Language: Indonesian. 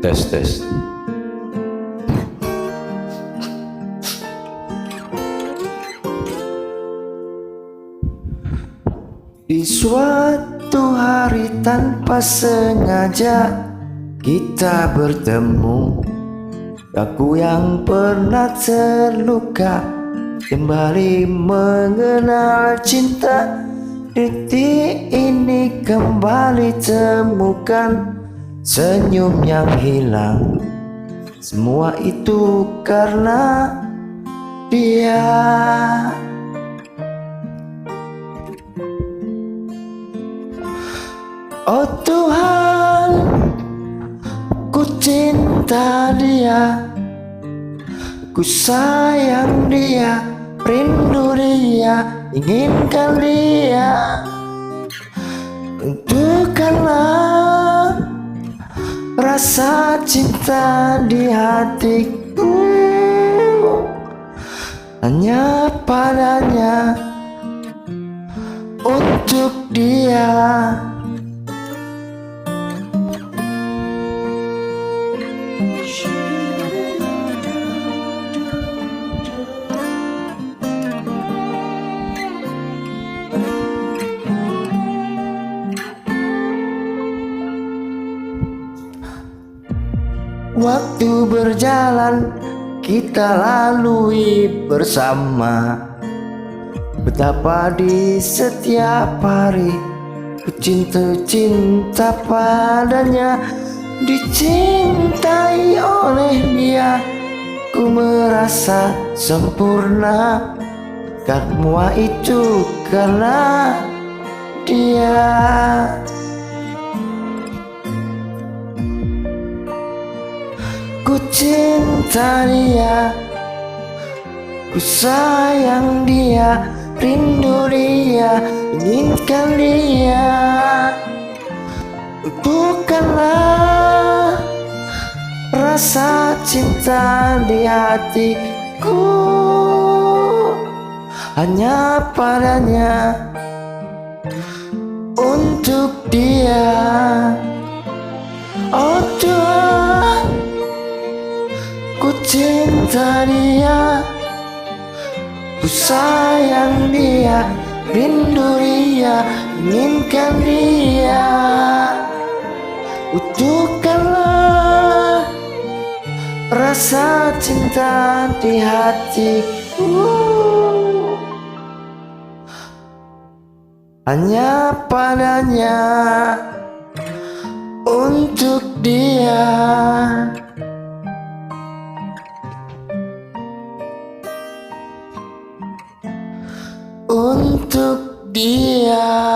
Tes tes. Di suatu hari tanpa sengaja kita bertemu. Aku yang pernah terluka kembali mengenal cinta. Detik ini kembali temukan senyum yang hilang. Semua itu karena dia. Oh Tuhan, ku cinta dia, ku sayang dia, rindu dia, inginkan dia. Tentukanlah rasa cinta di hatiku hanya padanya, untuk dia. Waktu berjalan kita lalui bersama. Betapa di setiap hari ku cinta padanya. Dicintai oleh dia ku merasa sempurna. Semua itu karena dia. Ku cinta dia, ku sayang dia, rindu dia, inginkan dia. Tentukanlah rasa cinta di hatiku hanya padanya, untuk dia. Oh Tuhan, ku cinta dia, ku sayang dia, rindu dia, inginkan dia. Utuhkanlah rasa cinta di hatiku hanya padanya, untuk dia. Untuk dia.